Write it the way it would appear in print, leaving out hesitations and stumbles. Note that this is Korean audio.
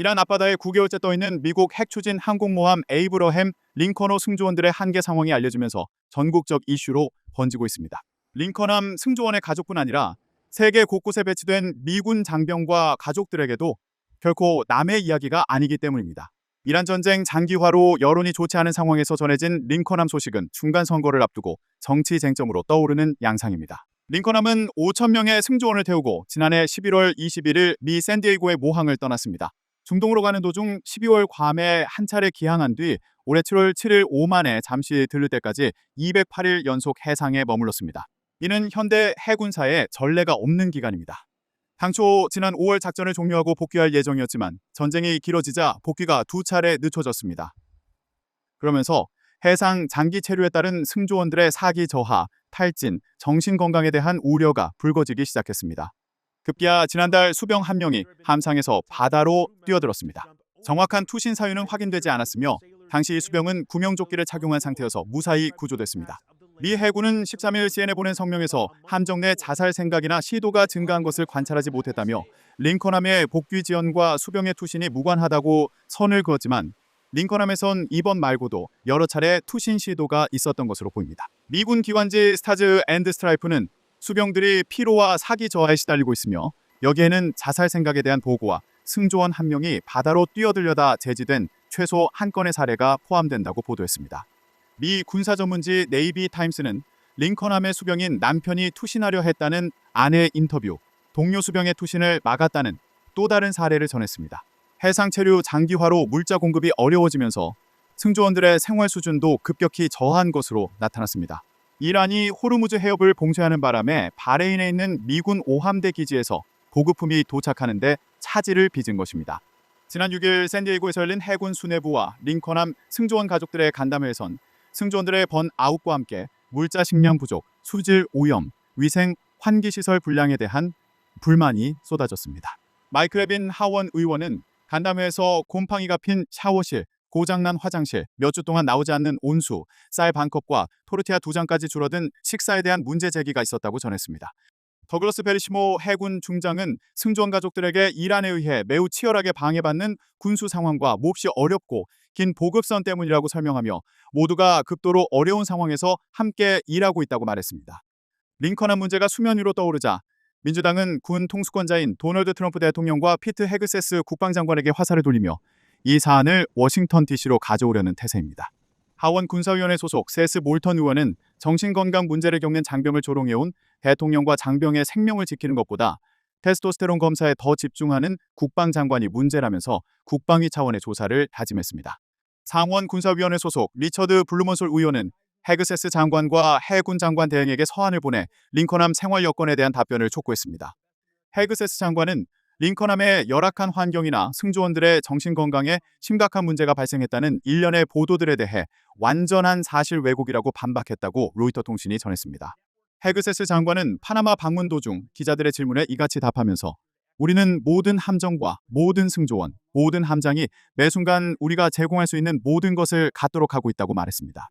이란 앞바다에 9개월째 떠있는 미국 핵추진 항공모함 에이브러햄 링컨호 승조원들의 한계 상황이 알려지면서 전국적 이슈로 번지고 있습니다. 링컨함 승조원의 가족뿐 아니라 세계 곳곳에 배치된 미군 장병과 가족들에게도 결코 남의 이야기가 아니기 때문입니다. 이란 전쟁 장기화로 여론이 좋지 않은 상황에서 전해진 링컨함 소식은 중간 선거를 앞두고 정치 쟁점으로 떠오르는 양상입니다. 링컨함은 5,000명의 승조원을 태우고 지난해 11월 21일 미 샌디에이고의 모항을 떠났습니다. 중동으로 가는 도중 12월 괌에 한 차례 기항한 뒤 올해 7월 7일 오만에 잠시 들를 때까지 208일 연속 해상에 머물렀습니다. 이는 현대 해군사에 전례가 없는 기간입니다. 당초 지난 5월 작전을 종료하고 복귀할 예정이었지만 전쟁이 길어지자 복귀가 2차례 늦춰졌습니다. 그러면서 해상 장기 체류에 따른 승조원들의 사기 저하, 탈진, 정신건강에 대한 우려가 불거지기 시작했습니다. 급기야 지난달 수병 한 명이 함상에서 바다로 뛰어들었습니다. 정확한 투신 사유는 확인되지 않았으며 당시 수병은 구명조끼를 착용한 상태여서 무사히 구조됐습니다. 미 해군은 13일 CNN에 보낸 성명에서 함정 내 자살 생각이나 시도가 증가한 것을 관찰하지 못했다며 링컨함의 복귀 지연과 수병의 투신이 무관하다고 선을 그었지만 링컨함에선 이번 말고도 여러 차례 투신 시도가 있었던 것으로 보입니다. 미군 기관지 스타즈 앤드 스트라이프는 수병들이 피로와 사기 저하에 시달리고 있으며 여기에는 자살 생각에 대한 보고와 승조원 한 명이 바다로 뛰어들려다 제지된 최소 한 건의 사례가 포함된다고 보도했습니다. 미 군사 전문지 네이비 타임스는 링컨함의 수병인 남편이 투신하려 했다는 아내의 인터뷰, 동료 수병의 투신을 막았다는 또 다른 사례를 전했습니다. 해상 체류 장기화로 물자 공급이 어려워지면서 승조원들의 생활 수준도 급격히 저한 것으로 나타났습니다. 이란이 호르무즈 해협을 봉쇄하는 바람에 바레인에 있는 미군 오함대 기지에서 보급품이 도착하는데 차질을 빚은 것입니다. 지난 6일 샌디에이고에서 열린 해군 수뇌부와 링컨함 승조원 가족들의 간담회에선 승조원들의 번아웃과 함께 물자 식량 부족, 수질 오염, 위생 환기시설 불량에 대한 불만이 쏟아졌습니다. 마이크 레빈 하원 의원은 간담회에서 곰팡이가 핀 샤워실, 고장난 화장실, 몇 주 동안 나오지 않는 온수, 쌀 반컵과 토르티아 2장까지 줄어든 식사에 대한 문제 제기가 있었다고 전했습니다. 더글러스 베리시모 해군 중장은 승조원 가족들에게 이란에 의해 매우 치열하게 방해받는 군수 상황과 몹시 어렵고 긴 보급선 때문이라고 설명하며 모두가 극도로 어려운 상황에서 함께 일하고 있다고 말했습니다. 링컨함 문제가 수면 위로 떠오르자 민주당은 군 통수권자인 도널드 트럼프 대통령과 피트 헤그세스 국방장관에게 화살을 돌리며 이 사안을 워싱턴 DC로 가져오려는 태세입니다. 하원 군사위원회 소속 세스 몰턴 의원은 정신건강 문제를 겪는 장병을 조롱해온 대통령과 장병의 생명을 지키는 것보다 테스토스테론 검사에 더 집중하는 국방장관이 문제라면서 국방위 차원의 조사를 다짐했습니다. 상원 군사위원회 소속 리처드 블루먼솔 의원은 헤그세스 장관과 해군 장관 대행에게 서한을 보내 링컨함 생활 여건에 대한 답변을 촉구했습니다. 헤그세스 장관은 링컨함의 열악한 환경이나 승조원들의 정신건강에 심각한 문제가 발생했다는 일련의 보도들에 대해 완전한 사실 왜곡이라고 반박했다고 로이터 통신이 전했습니다. 헤그세스 장관은 파나마 방문 도중 기자들의 질문에 이같이 답하면서 우리는 모든 함정과 모든 승조원, 모든 함장이 매 순간 우리가 제공할 수 있는 모든 것을 갖도록 하고 있다고 말했습니다.